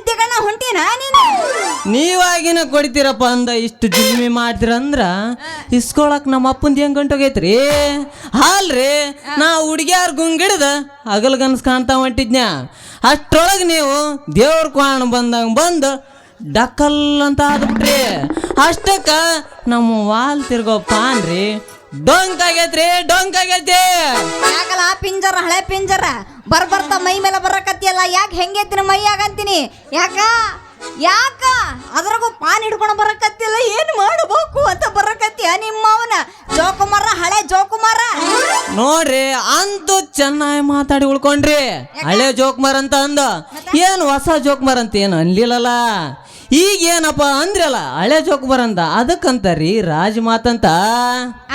ನಿದ್ದೆಗಣ್ಣ ಹೊಂಟೇನಾ ನೀನು? ನೀವಾಗಿನ ಕೊಡ್ತೀರಪ್ಪ ಅಂದ ಇಷ್ಟು ಜುಲ್ಮಿ ಮಾಡ್ತೀರಂದ್ರ ಇಸ್ಕೊಳಕ್ ನಮ್ಮ ಅಪ್ಪಂದು ಹೆಂಗ್ ಗಂಟೋಗೈತ್ರಿ ಹಾಲ್ರಿ ನಾ ಹುಡುಗಿಯಾರ ಗುಂಗಿಡ್ದ ಹಗಲ್ಗನ್ಸ್ ಕಾಣ್ತಾ ಹೊಂಟಿದ್ನ್ಯ ಅಷ್ಟ್ರೊಳಗೆ ನೀವು ದೇವ್ರ ಕ್ವಾಣ ಬಂದಂಗ ಬಂದು ಡಕ್ಕಲ್ ಅಂತ ಆದ್ಬಿಟ್ರಿ ಅಷ್ಟಕ್ಕ ನಮ್ಮ ವಾಲ್ ತಿರ್ಗೋ ಪಾನ್ರಿ ಡೊಂಕ್ ಆಗೈತ್ರಿ ಡೊಂಕ್ ಆಗೈತಿ. ಯಾಕಲ್ಲ ಪಿಂಜರ ಹಳೆ ಪಿಂಜರ ಬರ್ತಾ ಮೈ ಮೇಲೆ ಬರಕತ್ತಿಯಲ್ಲ ಯಾಕೆ ಹೆಂಗೈತಿನ ಮೈ ಆಗಂತೀನಿ ಯಾಕ ಯಾಕ ಅದ್ರಾಗೂ ಪಾನ್ ಹಿಡ್ಕೊಂಡು ಬರಕತ್ತಿಲ್ಲ ಏನ್ ಮಾಡಬೇಕು ಅಂತ ಬರಕತ್ತಿಯ ನಿಮ್ಮವನ ಜೋಕುಮಾರ ಹಳೆ ಜೋಕುಮಾರ ನೋಡ್ರಿ ಅಂತೂ ಚೆನ್ನಾಗಿ ಮಾತಾಡಿ ಉಳ್ಕೊಂಡ್ರಿ ಹಳೆ ಜೋಕ್ಮಾರ್ ಅಂತ ಅಂದ ಏನು ಹೊಸ ಜೋಕ್ಮಾರ್ ಅಂತ ಏನು ಅನ್ಲಿಲ್ಲಲ್ಲ ಈಗ ಏನಪ್ಪ ಅಂದ್ರಲ್ಲ ಹಳೆ ಜೋಕ್ಮಾರ್ ಅಂತ ಅದಕ್ಕಂತಾರೀ ರಾಜ್ ಮಾತಂತ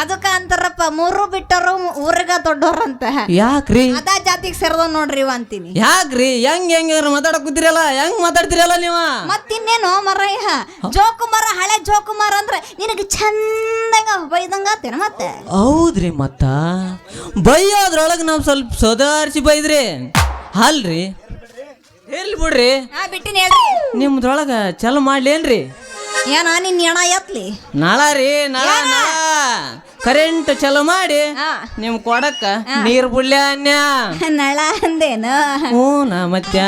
ಅದಕ್ಕ ಅಂತಾರಪ್ಪ ಮೂರು ಬಿಟ್ಟರು ಊರಿಗ ದೊಡ್ಡವ್ರಂತ ಯಾಕ್ರಿ ಅದ ಜಾತಿಗೆ ಸೇರ್ದ ನೋಡ್ರಿ ಅಂತೀನಿ ಯಾಕ್ರಿ ಹೆಂಗ್ ಮಾತಾಡಕ್ ಕೂತಿರಲ್ಲ ಹೆಂಗ್ ಮಾತಾಡ್ತಿರಲ್ಲ ನೀವ ಮತ್ತಿನ್ನೇನು ಮರಯ್ಯ ಜೋಕುಮಾರ ಹಳೆ ಜೋಕುಮಾರ ಅಂದ್ರೆ ನಿನಗೆ ಚಂದಂಗ ಬೈದಂಗಾತೇನ ಮತ್ತೆ ಹೌದ್ರಿ ಮತ್ತ ಬೈಯೋದ್ರೊಳಗೆ ನಾವು ಸ್ವಲ್ಪ ಸುಧಾರಿಸಿ ಬೈದ್ರಿ ಅಲ್ರಿ ಇರ್ಲಿ ಬಿಡ್ರಿ ಬಿಟ್ಟಿನ ಹೇಳ್ರಿ ನಿಮ್ದ್ರೊಳಗ ಚಲೋ ಮಾಡ್ಲೇನ್ರಿ ಏನ ನಿನ್ ಹೆಣ ಎತ್ಲಿ ನಾಳ ರೀ ನಾಳ ಕರೆಂಟ್ ಚಲೋ ಮಾಡಿ ನಿಮ್ ಕೊಡಕ್ಕ ನೀರ್ ಬಿಡ್ಲಿ ಅನ್ಯ ನಳ ಅಂದೇನು ಹ್ಞೂ ಮತ್ತೆ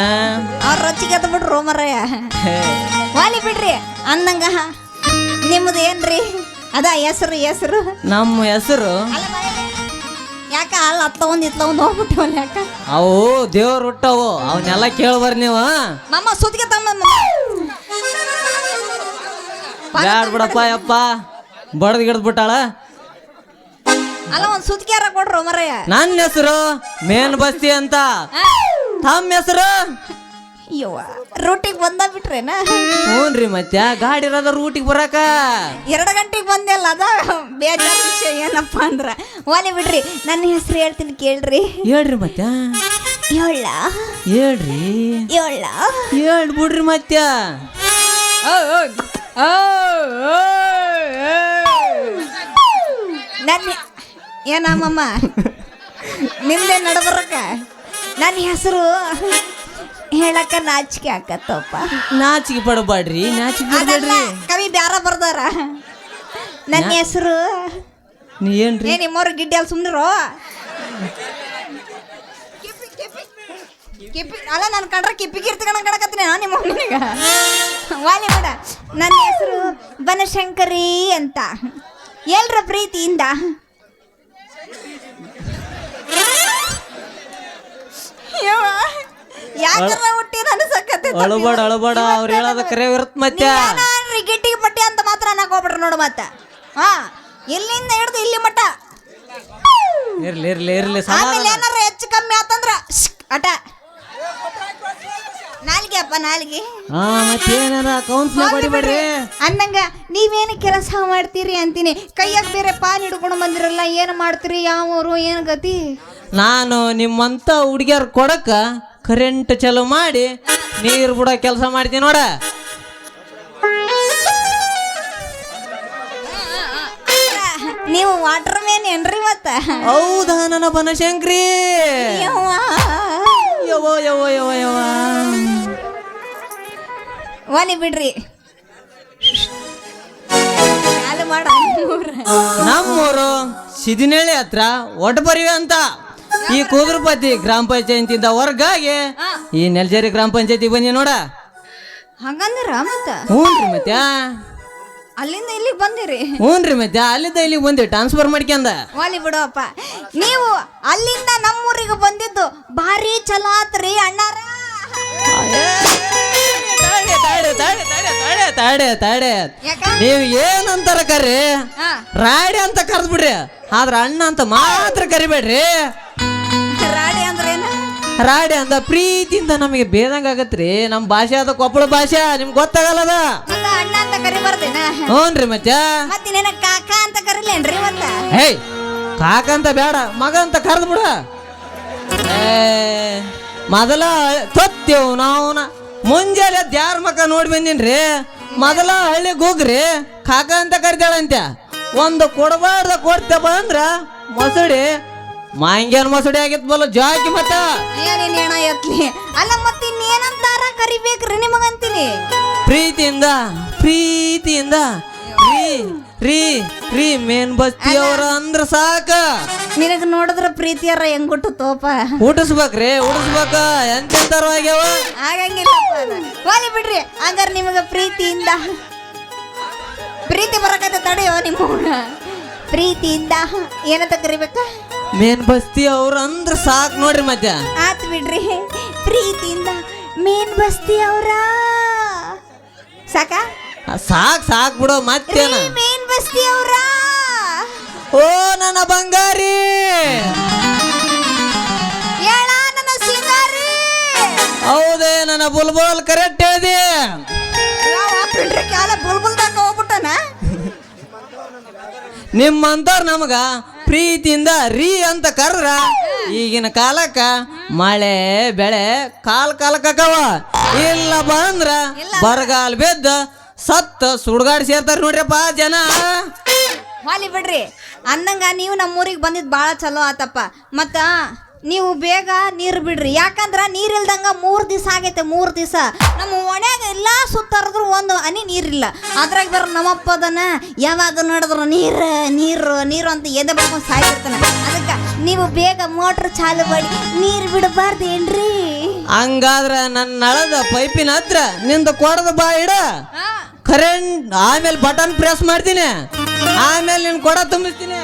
ಅವ್ರ ರೊಚ್ಚಿಗೆ ಎದ್ದು ಬಿಡ್ರು ಮರಯ್ಯ ವಾಲಿ ಬಿಡ್ರಿ ಅಂದಂಗ ನಿಮ್ದು ಏನ್ರಿ ಅದ ಹೆಸರು ನಮ್ಮ ಹೆಸರು ಯಾಕ ಅಲ್ಲ ಹತ್ತೊಂದು ಇತ್ಲೊಂದು ಹೋಗ್ಬಿಟ್ಟವಲ್ಲ ಯಾಕ ಅವು ದೇವ್ರು ಹುಟ್ಟವು ಅವನ್ನೆಲ್ಲ ಕೇಳ್ಬಾರ ನೀವು ಮಮ್ಮ ಸುತ್ತಿಗೆ ತಮ್ಮ ಬ್ಯಾಡ್ ಬಿಡಪ್ಪ ಯಪ್ಪ ಬಡದ್ ಗಿಡದ್ ಬಿಟ್ಟಾಳ ಅಲ್ಲ ಒಂದ್ ಸುತ್ತಿಗೆರ ಕೊಡ್ರು ಮರಯ್ಯ ನನ್ನ ಹೆಸರು ಮೇನ್ ಬಸ್ತಿ ಅಂತ ತಮ್ಮ ಹೆಸರು ಅಯ್ಯವ್ವ ರೂಟಿಗೆ ಬಂದ ಬಿಟ್ರೇನ ಹ್ಞೂನ್ರಿ ಮತ್ತೆ ಗಾಡಿ ಇರೋದ ರೂಟಿಗೆ ಬರಾಕ 2 ಗಂಟೆಗೆ ಬಂದೆಲ್ಲ ಅದ ಬೇಜಾರ ವಿಷಯ ಏನಪ್ಪ ಅಂದ್ರ ವಾಲಿ ಬಿಡ್ರಿ ನನ್ನ ಹೆಸರು ಹೇಳ್ತೀನಿ ಕೇಳ್ರಿ ಹೇಳ್ರಿ ಮತ್ತೆ ಹೇಳ್ರಿ ಹೇಳ್ಬಿಡ್ರಿ ಮತ್ತೆ ನನ್ನ ಏನಮ್ಮಮ್ಮ ನಿಮ್ದೇ ನಡಬರಕ ನನ್ನ ಹೆಸರು ಹೇಳಕ್ಕ ನಾಚಿಕೆ ಆಕತ್ತಪ್ಪ ನಾಚಿಕೆ ಪಡಬೇಡ್ರಿ ನಾಚಿಕೆ ಪಡಬೇಡ್ರಿ ಕವಿ ಬ್ಯಾರ ಬರ್ದಾರ ನನ್ನ ಹೆಸರು ನೀ ಏನ್ರಿ ನಿಮ್ಮವ್ರ ಗಿಡ್ಡಿ ಅಲ್ಲಿ ಸುಮ್ನಿರೋ ಕಿಪ್ಪಿ ಅಲ್ಲ ನಾನು ಕಂಡ್ರೆ ಕಿಪ್ಪಿ ಕೀರ್ತಿಗಣ ಕಣಕತ್ತೀನಿ ನಿಮ್ಮ ಮಗನಿಗ ವಾಲಿ ಬೇಡ ನನ್ನ ಹೆಸರು ಬನಶಂಕರಿ ಅಂತ ಎಲ್ರ ಪ್ರೀತಿಯಿಂದ ಯಾಕರ ಹುಟ್ಟಿ ಅನ್ಸಕತ್ತೆ ಅಳಬೇಡ ಅವ್ರು ಹೇಳೋದ ಕರೆ ಇರತ್ ಮತ್ತೆ ಗಿಟ್ಟಿಗೆ ಪಟ್ಟಿ ಅಂತ ಮಾತ್ರ ಅನ್ನಕ್ ಹೋಗ್ಬಿಟ್ರ ನೋಡು ಮತ್ತೆ ಇಲ್ಲಿಂದ ಹಿಡ್ದು ಇಲ್ಲಿ ಮಟ್ಟ ಇರ್ಲಿ ಆಮೇಲೆ ಏನಾರ ಹೆಚ್ಚು ಕಮ್ಮಿ ಆತಂದ್ರ ಅಟ ನಾಲ್ಗೆ ಅಪ್ಪ ನಾಲ್ಗೆ ಅಂದಂಗ ನೀವೇನು ಕೆಲಸ ಮಾಡ್ತೀರಿ ಅಂತೀನಿ ಕೈಯಾಗ ಬೇರೆ ಪಾನ್ ಹಿಡ್ಕೊಂಡು ಬಂದಿರಲ್ಲ ಏನು ಮಾಡ್ತೀರಿ ಯಾವೂರು ಏನು ಗತಿ ನಾನು ನಿಮ್ಮಂತ ಹುಡುಗಿಯರ್ ಕೊಡಕ ಕರೆಂಟ್ ಚಲೋ ಮಾಡಿ ನೀರು ಬಿಡೋ ಕೆಲಸ ಮಾಡ್ತೀನಿ ನೋಡ ನೀವು ವಾಟರ್ ಮ್ಯಾನ್ ಏನ್ರಿ ಮತ್ತ ಹೌದಾ ನನ್ನ ಬನಶಂಕರಿ ವಾಲಿ ಬಿಡ್ರಿ ನಮ್ಮೂರು ಸಿದಿನೇಳಿ ಹತ್ರ ಒಟಬರಿವೆ ಅಂತ ಈ ಕುದುರ್ಪತಿ ಗ್ರಾಮ ಪಂಚಾಯತಿಯಿಂದ ಹೊರಗಾಗಿ ಈ ನೆಲಜೇರಿ ಗ್ರಾಮ ಪಂಚಾಯತಿ ಬಂದಿ ನೋಡ ಹಂಗಂದ್ರ ಮತ್ತ ಹ್ಞೂನ್ರಿ ಮತ್ತೆ ಅಲ್ಲಿಂದ ಇಲ್ಲಿಗೆ ಬಂದಿರಿ ಹ್ಞೂನ್ರಿ ಮತ್ತೆ ಅಲ್ಲಿಂದ ಇಲ್ಲಿಗೆ ಬಂದಿ ಟ್ರಾನ್ಸ್ಫರ್ ಮಾಡ್ಕೊಂಡ ವಾಲಿ ಬಿಡಪ್ಪ ನೀವು ಅಲ್ಲಿಂದ ನಮ್ಮೂರಿಗೆ ಬಂದಿದ್ದು ಭಾರಿ ಚಲೋ ಆತ್ರಿ ಅಣ್ಣಾರ ತಾಡೆ ನೀವು ಏನಂತಾರ ಕರ್ರಿ ರಾಡಿ ಅಂತ ಕರ್ದ್ ಬಿಡ್ರಿ ಆದ್ರ ಅಣ್ಣ ಅಂತ ಮಾತ್ರ ಕರಿಬೇಡ್ರಿ ರಾಡಿ ಅಂದ್ರೇನು ರಾಡಿ ಅಂತ ಪ್ರೀತಿಯಿಂದ ನಮಗೆ ಬೇದಂಗ ಆಗತ್ರಿ ನಮ್ ಭಾಷೆ ಅದ ಕೊಪ್ಪಳ ಭಾಷೆ ನಿಮ್ಗೆ ಗೊತ್ತಾಗಲ್ಲದ ಅಣ್ಣ ಅಂತ ಕರಿಬಾರ್ದೇನ ಹ್ಞೂನ್ರಿ ಮತ್ತೆ ಮತ್ತಿನ ಕಾಕ ಅಂತ ಕರಿಲೇನ್ರಿ ಮತ್ತ ಹೇಯ್ ಕಾಕ ಅಂತ ಬೇಡ ಮಗ ಅಂತ ಕರ್ದ್ ಬಿಡ ಮೊದಲ ತೊತ್ತೇವು ನಾವು ಮುಂಜಾನೆ ದ್ಯಾರ ಮಕ್ಕ ನೋಡಿ ಬಂದಿನ್ರಿ ಮೊದಲ ಹಳ್ಳಿಗೆ ಹೋಗ್ರಿ ಕಾಕ ಅಂತ ಕರಿತಾಳಂತೆ ಒಂದು ಕೊಡಬಾರ್ದ ಕೊಡ್ತೇವ ಅಂದ್ರ ಮೊಸಡಿ ಮಾಂಗ್ಯಾನ ಮೊಸಡಿ ಆಗಿತ್ ಬಲ್ಲ ಜಾಕಿ ಮತ್ತ ಎತ್ಲಿ ಅಲ್ಲ ಮತ್ತೆ ಇನ್ನೇನಂತಾರ ಕರಿಬೇಕ್ರಿ ನಿಮಗಂತ ಪ್ರೀತಿಯಿಂದ ಪ್ರೀತಿಯಿಂದ ರೀ ರೀ ರೀ ಮೇನ್ ಬಸ್ತಿಯವ್ರ ಅಂದ್ರ ಸಾಕ. ನಿನಗೆ ನೋಡಿದ್ರ ಪ್ರೀತಿಯಾರ ಹೆಂಗ್ ಹುಟ್ಟು ತೋಪ ಊಟಿಸ್ಬೇಕ್ರಿ ಊಟಿಸ್ಬೇಕ ಎಂತೆಂತಾರು ಆಗ್ಯಾವ. ಆಗಂಗಿಲ್ಲ ಹೋಲಿ ಬಿಡ್ರಿ. ಹಂಗಾರ ನಿಮಗ ಪ್ರೀತಿಯಿಂದ ಪ್ರೀತಿ ಬರಕತ್ತ ತಡೆಯೋ ನಿಮ್ಮ ಪ್ರೀತಿಯಿಂದ ಏನಂತ ಕರಿಬೇಕ? ಮೇನ್ ಬಸ್ತಿ ಅವ್ರ ಅಂದ್ರ ಸಾಕ್ ನೋಡ್ರಿ. ಮತ್ತೆ ಆತ್ ಬಿಡ್ರಿ. ಪ್ರೀತಿಯಿಂದ ಮೇನ್ ಬಸ್ತಿ ಅವ್ರ ಸಾಕ ಸಾಕ್ ಸಾಕ್ ಬಿಡೋ ಮತ್ತೇನ. ಮೇನ್ ಬಸ್ತಿ ಅವ್ರ ಓ ನನ್ನ ಬಂಗಾರಿ ಹೇಳ ನನ್ನ ಸಿಂಗಾರಿ. ಹೌದೇ ನನ್ನ ಬುಲ್ಬುಲ್ ಕರೆಕ್ಟ್ ಹೇಳಿದೆ. ಬಿಡ್ರಿ ಕಾಲ ಬುಲ್ಬುಲ್ದಾಗ ಹೋಗ್ಬಿಟ್ಟನ. ನಿಮ್ಮಂತವ್ರ ನಮಗ ಪ್ರೀತಿಯಿಂದ ರೀ ಅಂತ ಕರ್ರ ಈಗಿನ ಕಾಲಕ್ಕ ಮಳೆ ಬೆಳೆ ಕಾಲಕ್ಕವ. ಇಲ್ಲ ಬಂದ್ರ ಬರಗಾಲ ಬಿದ್ದ ಸತ್ತ ಸುಡ್ಗಾಡ್ ಸೇರ್ತಾರ ನೋಡ್ರಿಪ್ಪ ಜನ. ವಾಲಿ ಬಿಡ್ರಿ. ಅಂದಂಗ ನೀವು ನಮ್ಮೂರಿಗೆ ಬಂದಿದ್ದು ಭಾಳ ಚಲೋ ಆತಪ್ಪ. ಮತ್ತ ನೀವು ಬೇಗ ನೀರು ಬಿಡ್ರಿ. ಯಾಕಂದ್ರ ನೀರಿಲ್ದಂಗ 3 ದಿವಸ ಆಗೈತೆ. 3 ದಿವಸ ನಮ್ಮ ಒಣ್ಯಾಗ ಎಲ್ಲ ಸುತ್ತರಿದ್ರು ಒಂದು ಹನಿ ನೀರಿಲ್ಲ. ಅದ್ರಾಗ ಬರ ನಮ್ಮಪ್ಪದನ ಯಾವಾಗ ನೋಡಿದ್ರು ನೀರು ನೀರು ನೀರು ಅಂತ ಎದೆ ಬರ್ಕೊಂಡು ಸಾಯ್ತಿರ್ತಾನೆ. ಅದಕ್ಕೆ ನೀವು ಬೇಗ ಮೋಟ್ರ್ ಚಾಲು ಮಾಡಿ ನೀರು ಬಿಡಬಾರ್ದೇನ್ರಿ? ಹಂಗಾದ್ರ ನನ್ನ ನಳದ ಪೈಪಿನ ಹತ್ರ ನಿಂದ ಕೊಡದ ಬಾ ಇಡ ಕರೆಂಟ್ ಆಮೇಲೆ ಬಟನ್ ಪ್ರೆಸ್ ಮಾಡ್ತೀನಿ. ಆಮೇಲೆ ನಿನ್ ಕೊಡ ತುಂಬಿಸ್ತೀನಿ.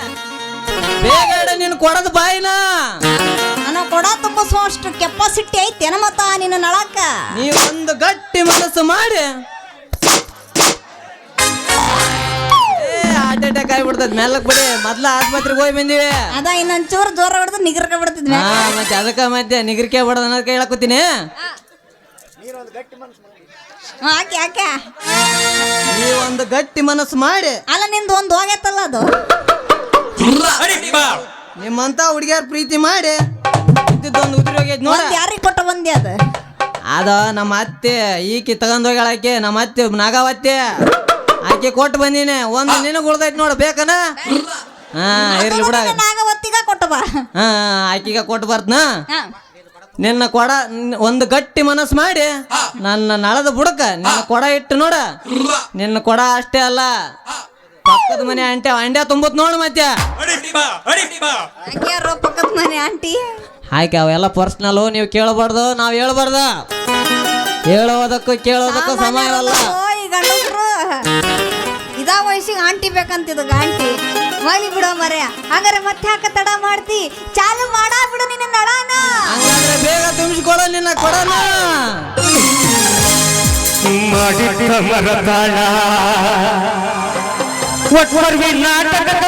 ಬೇಗ ನಿನ್ ಕೊಡದ ಬಾಯಿನ. ನಾನು ಕೊಡ ತುಂಬಿಸೋ ಅಷ್ಟು ಕೆಪಾಸಿಟಿ ಐತೇನ ಮತ್ತ ನಿನ್ನ ನಳಕ್ಕ? ನೀವು ಒಂದು ಗಟ್ಟಿ ಮನಸ್ಸು ಮಾಡಿ ಹಾರ್ಟ್ ಅಟ್ಯಾಕ್ ಆಗಿಬಿಡ್ತದ. ಮೆಲ್ಲಕ್ ಬಿಡಿ. ಮೊದ್ಲ ಆಸ್ಪತ್ರೆಗೆ ಹೋಗಿ ಬಂದಿವಿ. ಅದ ಇನ್ನೊಂಚೂರು ಜೋರ ಹೊಡೆದು ನಿಗರ್ಕ ಬಿಡ್ತಿದ್ವಿ. ಮತ್ತೆ ಅದಕ್ಕ ಮತ್ತೆ ನಿಗರಿಕೆ ಬಿಡೋದ ಅನ್ನೋದಕ್ಕೆ ಹೇಳಕತ್ತೀನಿ. ಯಾಕೆ ಯಾಕೆ ನೀವು ಒಂದು ಗಟ್ಟಿ ಮನಸ್ಸು ಮಾಡಿ. ಅಲ್ಲ ನಿಂದು ಒಂದು ಹೋಗೈತಲ್ಲ ಅದು. ನಿಮ್ಮಂತ ಹುಡುಗಿಯರ್ ಪ್ರೀತಿ ಮಾಡಿ ಇದ್ದಿದ್ದೊಂದು ಉದುರಿ ಹೋಗೈತಿ ನೋಡ. ಯಾರಿಗೆ ಕೊಟ್ಟ ಬಂದಿ ಅದು? ಅದ ನಮ್ಮ ಅತ್ತೆ ಈಕಿ ತಗೊಂಡೋಗ್ಯಾಳ. ಆಕೆ ನಮ್ಮ ಅತ್ತೆ ನಾಗಾವತ್ತೆ ಆಕೆ ಕೊಟ್ಟು ಬಂದೀನಿ. ಒಂದು ನಿನಗೆ ಉಳ್ದೈತಿ ನೋಡು ಬೇಕನ? ಹಾ ಇರ್ಲಿ ಬಿಡ. ನಾಗವತ್ತಿಗ ಕೊಟ್ಟ ಬಾ. ಹಾ ಆಕಿಗ ಕೊಟ್ಟು ಬರ್ತನ. ನಿನ್ನ ಕೊಡ ಒಂದು ಗಟ್ಟಿ ಮನಸ್ಸು ಮಾಡಿ ನನ್ನ ನಳದ ಬುಡಕ ನಿನ್ನ ಕೊಡ ಇಟ್ಟು ನೋಡ. ನಿನ್ನ ಕೊಡ ಅಷ್ಟೇ ಅಲ್ಲ ಪಕ್ಕದ ಮನೆ ಅಂಡ್ಯ ತುಂಬತ್ ನೋಡು. ಮತ್ತೆ ಯಾರೋ ಪಕ್ಕದ ಮನೆ ಆಂಟಿ ಆಯ್ಕೆ ಅವೆಲ್ಲ ಪರ್ಸ್ನಲ್ ನೀವು ಕೇಳಬಾರ್ದು, ನಾವು ಹೇಳ್ಬಾರ್ದು. ಹೇಳೋದಕ್ಕೂ ಕೇಳೋದಕ್ಕೂ ಸಮಯವಲ್ಲ. ಈ ಗಂಡಸ್ರು ಇದಾ ವಯಸ್ಸಿಗೆ ಆಂಟಿ ಬೇಕಂತಿದ ಆಂಟಿ. ಮಲಿ ಬಿಡೋ ಮರ್ಯ. ಹಂಗಾರೆ ಮತ್ತೆ ಯಾಕ ತಡ ಮಾಡ್ತಿ? ಚಾಲು ಮಾಡಾ ಬಿಡು ನಿನ್ನ ನಳಾನ. ಹಂಗಾದ್ರೆ ಬೇಗ ತುಂಬಿಸ್ಕೊಳ ನಿನ್ನ ಕೊಡನ. ಮಾಡಿದ ಮರದಾಳ ಒಟ್ವರ್ವಿ ನಾಟಕದ